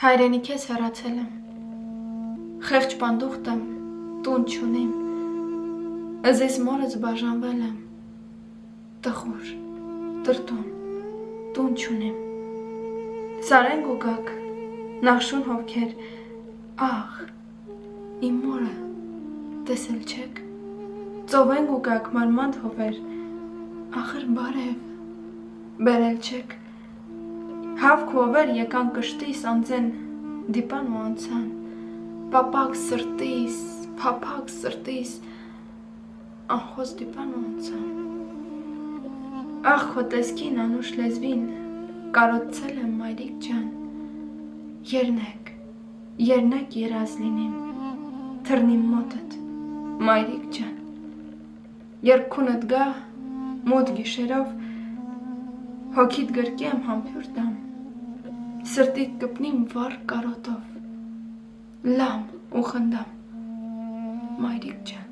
Հայրենի քեզ հեռացել եմ, խեղճ պանդուխտեմ, տուն չունիմ, ըզիս մորս բաժանվել եմ, տխուր, տրտուն, տուն չունիմ, սարենք ու գակ, նախշուն հովքեր, աղ, իմ մորը, տեսել չեք, ծովենք ու գակ մարմանդ հովեր, ախր բարև, բերել չեք, հավք հովեր եկան կշտիս անձեն դիպան ու անցան, պապակ սրտիս, անխոս դիպան ու անցան, աղ քո տեսքին անուշ լեզվին, կարոտցել եմ մայրիկ ջան, երնեք երազ լինիմ, թռնիմ մոտդ, մայրիկ ջան, երբ քունդ գա, մոտ գիշերով, հոգիդ գրկեմ համբյուր տամ, սրտիդ կպնիմ վառ կարոտով, լամ ու խնդամ, մայրիկ ջան,